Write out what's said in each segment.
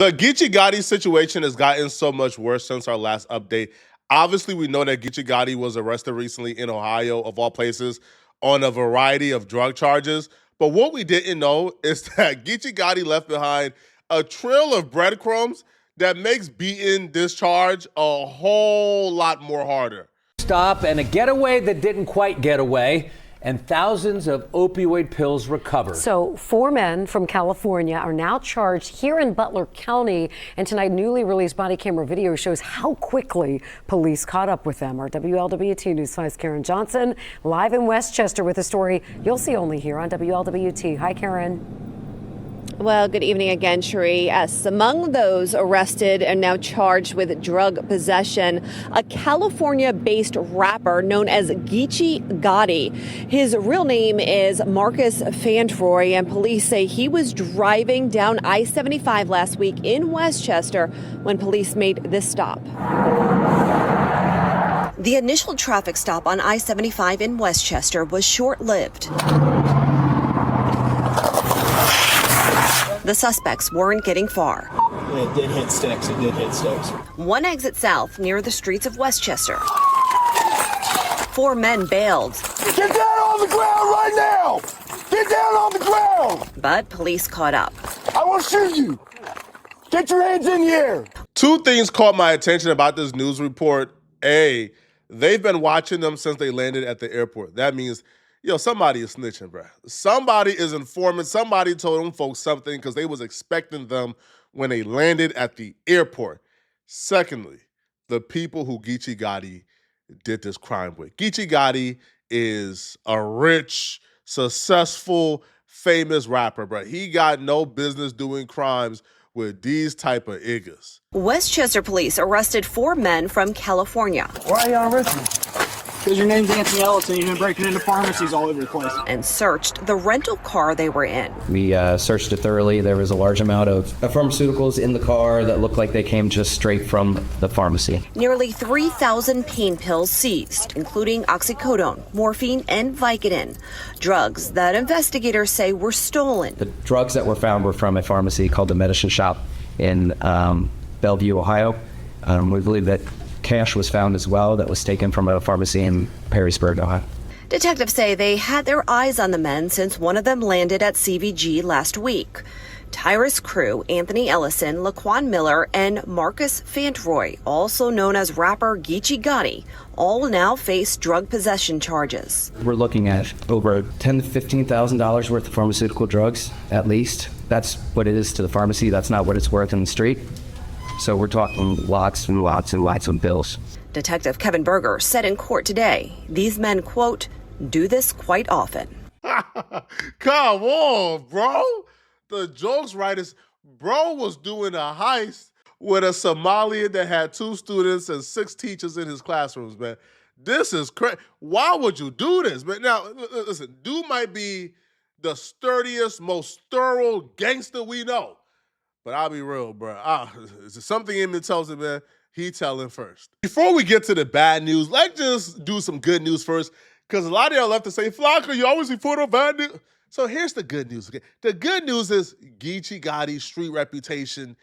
The Geechi Gotti situation has gotten so much worse since our last update. Obviously, we know that Geechi Gotti was arrested recently in Ohio, of all places, on a variety of drug charges. But what we didn't know is that Geechi Gotti left behind a trail of breadcrumbs that makes beating this charge a whole lot more harder. Stop and a getaway that didn't quite get away, and thousands of opioid pills recovered. So 4 men from California are now charged here in Butler County. And tonight, newly released body camera video shows how quickly police caught up with them. Our WLWT News 5's Karen Johnson live in Westchester with a story you'll see only here on WLWT. Hi, Karen. Well, good evening again, Cherie. Yes, among those arrested and now charged with drug possession, a California-based rapper known as Geechi Gotti. His real name is Marcus Fantroy, and police say he was driving down I-75 last week in Westchester when police made this stop. The initial traffic stop on I-75 in Westchester was short-lived. The suspects weren't getting far. It did hit sticks. One exit south near the streets of Westchester. 4 men bailed. Get down on the ground right now! Get down on the ground! But police caught up. I will shoot you! Get your hands in the air! 2 things caught my attention about this news report. A, they've been watching them since they landed at the airport. That means, somebody is snitching, bro. Somebody is informing. Somebody told them folks something because they was expecting them when they landed at the airport. Secondly, the people who Geechi Gotti did this crime with. Geechi Gotti is a rich, successful, famous rapper, bro. He got no business doing crimes with these type of niggas. Westchester police arrested 4 men from California. Why are you arresting me? Because your name's Anthony Ellis and you've been breaking into pharmacies all over the place. And searched the rental car they were in. We searched it thoroughly. There was a large amount of pharmaceuticals in the car that looked like they came just straight from the pharmacy. Nearly 3,000 pain pills seized, including oxycodone, morphine, and Vicodin. Drugs that investigators say were stolen. The drugs that were found were from a pharmacy called the Medicine Shop in Bellevue, Ohio. We believe that cash was found as well that was taken from a pharmacy in Perrysburg, Ohio. Detectives say they had their eyes on the men since one of them landed at CVG last week. Tyrus Crew, Anthony Ellison, Laquan Miller, and Marcus Fantroy, also known as rapper Geechi Gotti, all now face drug possession charges. We're looking at over $10,000 to $15,000 worth of pharmaceutical drugs, at least. That's what it is to the pharmacy. That's not what it's worth in the street. So we're talking lots and lots and lots of bills. Detective Kevin Berger said in court today, these men, quote, do this quite often. Come on, bro. The jokes writers, bro was doing a heist with a Somalian that had 2 students and 6 teachers in his classrooms, man. This is crazy. Why would you do this, man? Now, listen, dude might be the sturdiest, most thorough gangster we know. But I'll be real, bro. Something in me tells me, man, he telling first. Before we get to the bad news, let's just do some good news first, because a lot of y'all love to say, Flocka, you always report on bad news. So here's the good news. Okay? The good news is Geechi Gotti's street reputation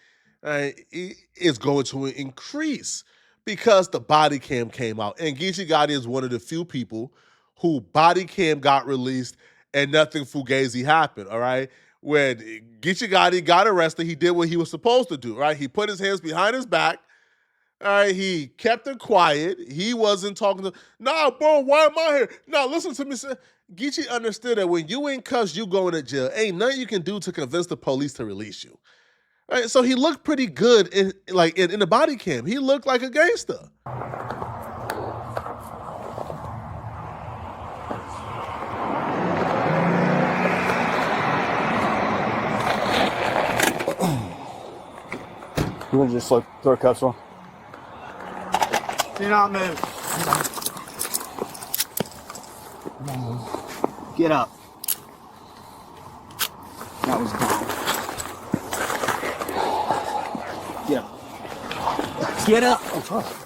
is going to increase because the body cam came out. And Geechi Gotti is one of the few people who body cam got released and nothing fugazi happened, all right? When Geechi Gotti got arrested, he did what he was supposed to do, right? He put his hands behind his back. All right, he kept it quiet. He wasn't talking to, nah, bro, why am I here? Nah, listen to me, sir. Geechi understood that when you ain't cussed, you going to jail. Ain't nothing you can do to convince the police to release you. All right, so he looked pretty good in the body cam. He looked like a gangster. You want to just throw cuffs on? Do not move. Get up. That was bad. Get up. Get up. Oh,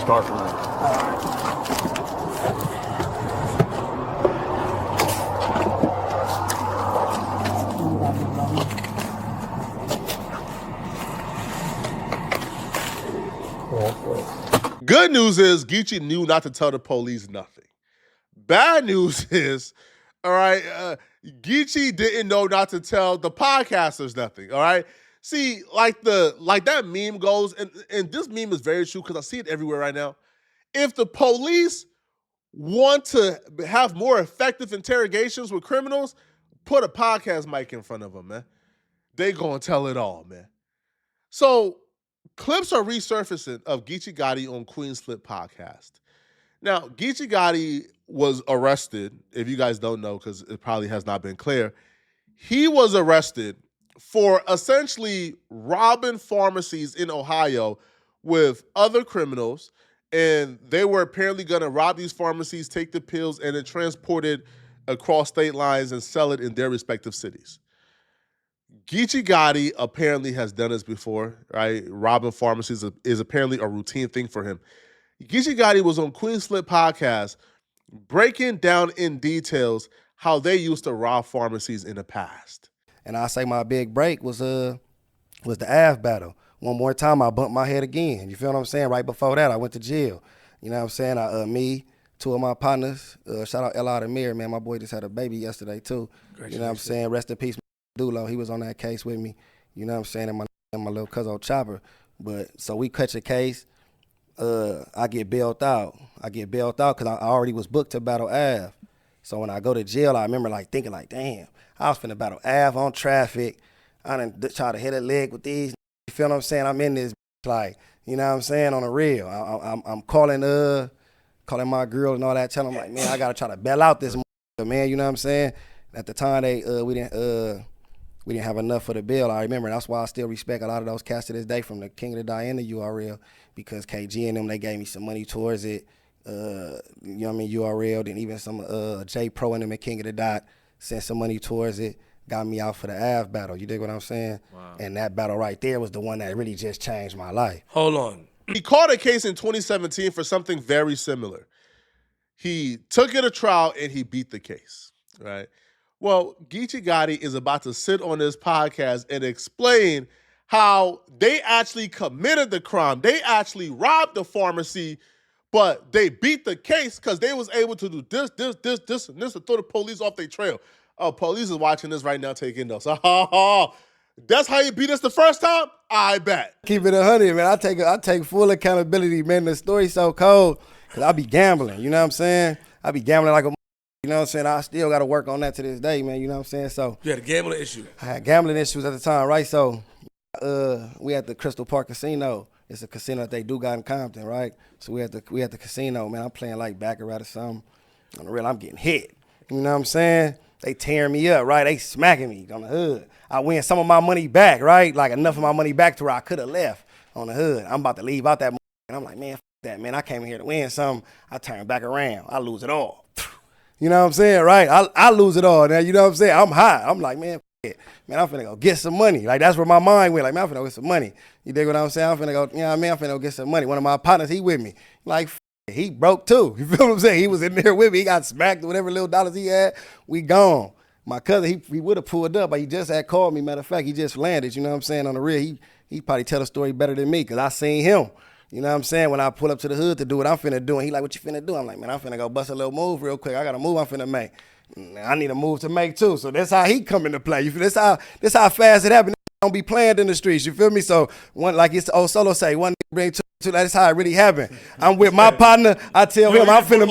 start from there. Good news is Geechi knew not to tell the police nothing. Bad news is, all right, Geechi didn't know not to tell the podcasters nothing, all right? See, like that meme goes, and this meme is very true because I see it everywhere right now. If the police want to have more effective interrogations with criminals, put a podcast mic in front of them, man. They gonna tell it all, man. So clips are resurfacing of Geechi Gotti on Queen's Flip podcast. Now, Geechi Gotti was arrested, if you guys don't know, because it probably has not been clear. He was arrested for essentially robbing pharmacies in Ohio with other criminals, and they were apparently going to rob these pharmacies, take the pills, and then transport it across state lines and sell it in their respective cities. Geechi Gotti apparently has done this before, right? Robbing pharmacies is apparently a routine thing for him. Geechi Gotti was on Queen's Flip podcast breaking down in details how they used to rob pharmacies in the past. And I say my big break was the Ave battle. One more time, I bumped my head again. You feel what I'm saying? Right before that, I went to jail. You know what I'm saying? Me, two of my partners, shout out L.I. Demir, man. My boy just had a baby yesterday, too. You know what I'm saying? Rest in peace, Dulo. He was on that case with me. You know what I'm saying? And my little cousin Chopper. But so we cut your case. I get bailed out. Because I already was booked to battle Ave. So when I go to jail, I remember thinking damn, I was finna battle Ave on traffic. I done try to hit a leg with these. You feel what I'm saying? I'm in this you know what I'm saying, on the real. I'm calling my girl and all that, telling them man, I gotta try to bail out this man. You know what I'm saying? At the time we didn't have enough for the bill. I remember. That's why I still respect a lot of those cats to this day, from the King of the Die and the URL, because KG and them, they gave me some money towards it. You know what I mean? URL, then even some J Pro and them at King of the Dot sent some money towards it, got me out for the Ave battle. You dig what I'm saying? Wow. And that battle right there was the one that really just changed my life. Hold on. He caught a case in 2017 for something very similar. He took it to trial and he beat the case, right? Well, Geechi Gotti is about to sit on this podcast and explain how they actually committed the crime. They actually robbed the pharmacy, but they beat the case because they was able to do this, and this to throw the police off their trail. Police is watching this right now taking notes. That's how you beat us the first time? I bet. Keep it 100, man. I take full accountability, man. The story's so cold because I be gambling, you know what I'm saying? I be gambling like a you know what I'm saying? I still got to work on that to this day, man. You know what I'm saying? So you had a gambling issue. I had gambling issues at the time, right? So we at the Crystal Park Casino. It's a casino that they do got in Compton, right? So we at the casino, man. I'm playing like baccarat or something. On the real, I'm getting hit. You know what I'm saying? They tearing me up, right? They smacking me on the hood. I win some of my money back, right? Like enough of my money back to where I could have left on the hood. I'm about to leave out that, and I'm like, man, f that, man. I came in here to win something. I turn back around. I lose it all. You know what I'm saying, right? I lose it all. Now, you know what I'm saying? I'm hot. I'm like, man, it. Man, I'm finna go get some money. Like, that's where my mind went. Like, man, I'm finna go get some money. You dig what I'm saying? I'm finna go, you know what I mean? I'm finna go get some money. One of my partners, he with me. Like, he broke too. You feel what I'm saying? He was in there with me. He got smacked, whatever little dollars he had, we gone. My cousin, he would have pulled up, but he just had called me. Matter of fact, he just landed, you know what I'm saying, on the real. He probably tell the story better than me because I seen him. You know what I'm saying? When I pull up to the hood to do what I'm finna do, and he like, what you finna do? I'm like, man, I'm finna go bust a little move real quick. I got a move I'm finna make. I need a move to make too. So that's how he come into play. You feel? This how fast it happened. Don't be playing in the streets. You feel me? So one, like it's the old solo say, one bring two. That's how it really happened. I'm with my partner. I tell him I'm finna.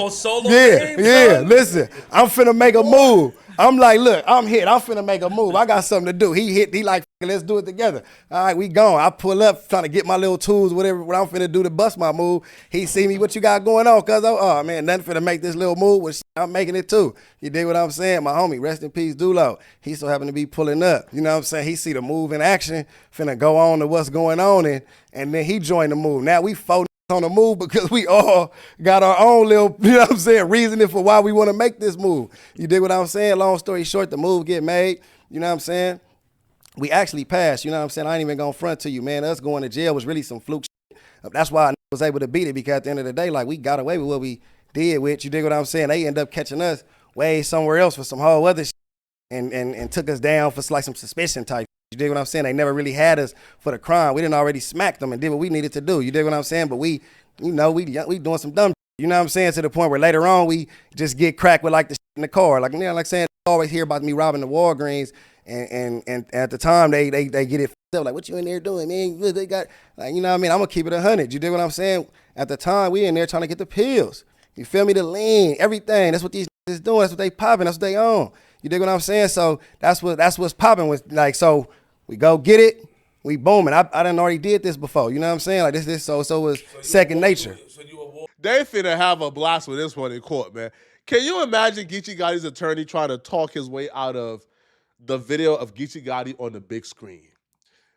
Listen, I'm finna make a move. I'm like, look, I'm hit. I'm finna make a move. I got something to do. He hit. He like, let's do it together. All right, we gone. I pull up, trying to get my little tools, whatever, what I'm finna do to bust my move. He see me, what you got going on? Cause oh man, nothing finna make this little move. Well, I'm making it too. You dig what I'm saying? My homie, rest in peace, Dulo. He so happened to be pulling up. You know what I'm saying? He see the move in action, finna go on to what's going on, and then he joined the move. Now we four on the move because we all got our own little, you know what I'm saying, reasoning for why we want to make this move. You dig what I'm saying? Long story short, the move get made. You know what I'm saying? We actually passed. You know what I'm saying? I ain't even gonna front to you, man. Us going to jail was really some fluke shit. That's why was able to beat it because at the end of the day, like, we got away with what we did with, you dig what I'm saying? They end up catching us way somewhere else for some whole other shit and took us down for like some suspicion type. You dig what I'm saying? They never really had us for the crime. We didn't already smack them and did what we needed to do. You dig what I'm saying? But we doing some dumb shit, you know what I'm saying? To the point where later on we just get cracked with like the shit in the car. Like, you know, like saying, they always hear about me robbing the Walgreens. And at the time they get it up, like, what you in there doing, man? They got, like, you know what I mean? I'm gonna keep it 100. You dig what I'm saying? At the time we in there trying to get the pills. You feel me? The lean, everything. That's what these is doing. That's what they popping. That's what they own. You dig what I'm saying? So that's what's popping with, like, so we go get it, we booming. I done already did this before. You know what I'm saying? Like this so it was second nature. They finna have a blast with this one in court, man. Can you imagine Geechi Gotti's attorney trying to talk his way out of the video of Geechi Gotti on the big screen?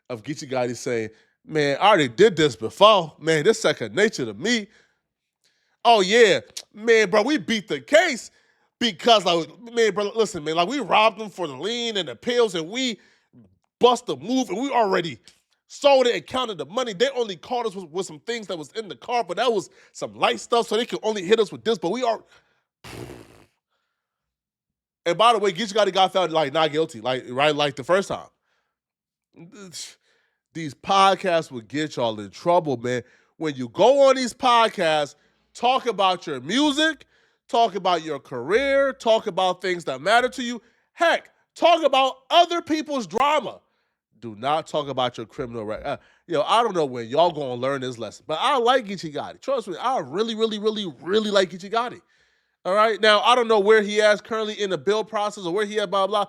Of Geechi Gotti saying, man, I already did this before. Man, this second nature to me. Oh, yeah. Man, bro, we beat the case because, like, man, bro, listen, man, like, we robbed them for the lean and the pills, and we bust the move, and we already sold it and counted the money. They only caught us with some things that was in the car, but that was some light stuff, so they could only hit us with this, but we are... And by the way, Geechi Gotti got found, like, not guilty, like, right, like the first time. These podcasts will get y'all in trouble, man. When you go on these podcasts, talk about your music, talk about your career, talk about things that matter to you. Heck, talk about other people's drama. Do not talk about your criminal record. I don't know when y'all gonna learn this lesson, but I like Geechi Gotti. Trust me, I really, really, really, really like Geechi Gotti. All right? Now, I don't know where he is currently in the bill process or where he at, blah, blah,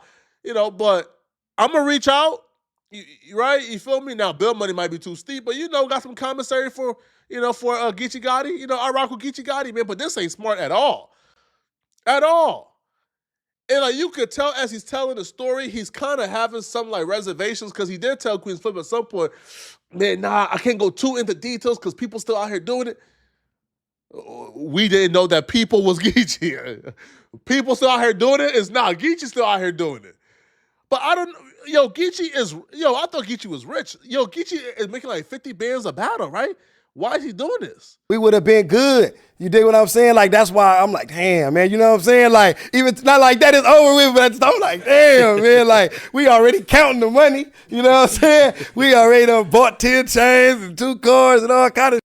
but I'm gonna reach out. Right? You feel me? Now, bill money might be too steep, but, got some commissary for Geechi Gotti. I rock with Geechi Gotti, man, but this ain't smart at all. At all. And, like, you could tell as he's telling the story, he's kind of having some, like, reservations because he did tell Queen's Flip at some point, man, nah, I can't go too into details because people still out here doing it. We didn't know that people was Geechi. People still out here doing it? It's not. Geechi's still out here doing it. But I don't, Geechi is, I thought Geechi was rich. Geechi is making like 50 bands a battle, right? Why is he doing this? We would have been good. You dig what I'm saying? Like, that's why I'm like, damn, man, you know what I'm saying? Like, even not like that is over with, but I'm like, damn, man, like, we already counting the money. You know what I'm saying? We already done bought 10 chains and 2 cars and all kind of.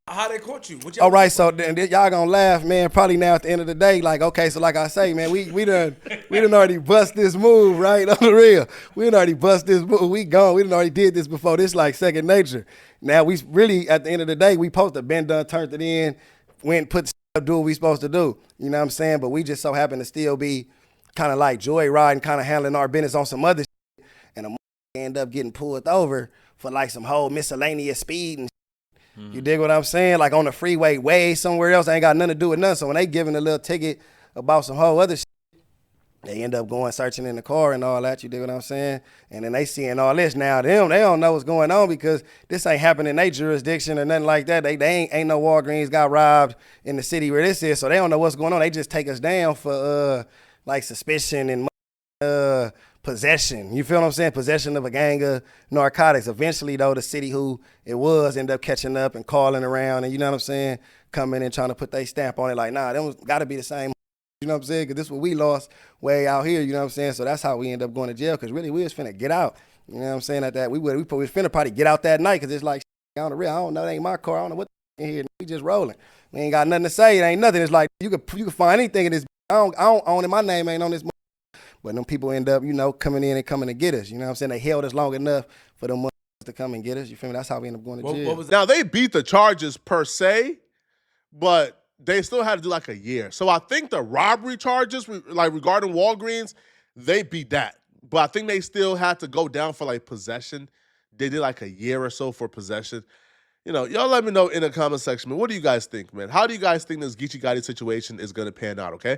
How they caught you? All right, so then y'all gonna laugh, man. Probably now at the end of the day, like, okay, so like I say, man, we done already bust this move, right? On the real, we done already bust this move. We done already did this before. This like second nature. Now we really, at the end of the day, we supposed to been done, turned it in, went put stuff, do what we supposed to do. You know what I'm saying? But we just so happen to still be kind of like joyriding, kind of handling our business on some other shit, and a end up getting pulled over for like some whole miscellaneous speed and. You dig what I'm saying? Like on the freeway, way somewhere else, ain't got nothing to do with nothing. So when they giving a little ticket about some whole other shit, they end up going searching in the car and all that. You dig what I'm saying? And then they seeing all this now. They don't know what's going on because this ain't happening in their jurisdiction or nothing like that. They ain't no Walgreens got robbed in the city where this is, so they don't know what's going on. They just take us down for like suspicion and possession. You feel what I'm saying? Possession of a gang of narcotics. Eventually, though, the city who it was ended up catching up and calling around and, you know what I'm saying, coming and trying to put their stamp on it like, nah, them got to be the same. You know what I'm saying? Because this is what we lost way out here, you know what I'm saying? So that's how we end up going to jail because really we was finna get out. You know what I'm saying? At that, we was finna probably get out that night because it's like, on the real, I don't know, it ain't my car. I don't know what in here. We just rolling. We ain't got nothing to say. It ain't nothing. It's like, you can find anything in this. I don't own it. My name ain't on this. But them people end up, coming in and coming to get us. You know what I'm saying? They held us long enough for them to come and get us. You feel me? That's how we end up going to jail. Now, they beat the charges per se, but they still had to do like a year. So I think the robbery charges, like regarding Walgreens, they beat that. But I think they still had to go down for like possession. They did like a year or so for possession. Y'all let me know in the comment section, man. What do you guys think, man? How do you guys think this Geechi Gotti situation is going to pan out, okay?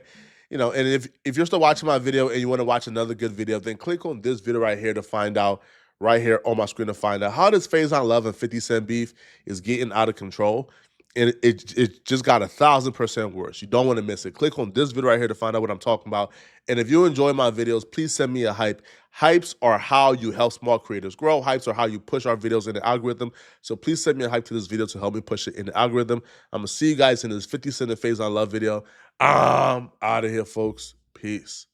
And if you're still watching my video and you want to watch another good video, then click on this video right here to find out, right here on my screen to find out how this Faison Love and 50 Cent beef is getting out of control. and it just got 1,000% worse. You don't want to miss it. Click on this video right here to find out what I'm talking about. And if you enjoy my videos, please send me a hype. Hypes are how you help small creators grow. Hypes are how you push our videos in the algorithm. So please send me a hype to this video to help me push it in the algorithm. I'm going to see you guys in this 50 Cent and Phase on Love video. I'm out of here, folks. Peace.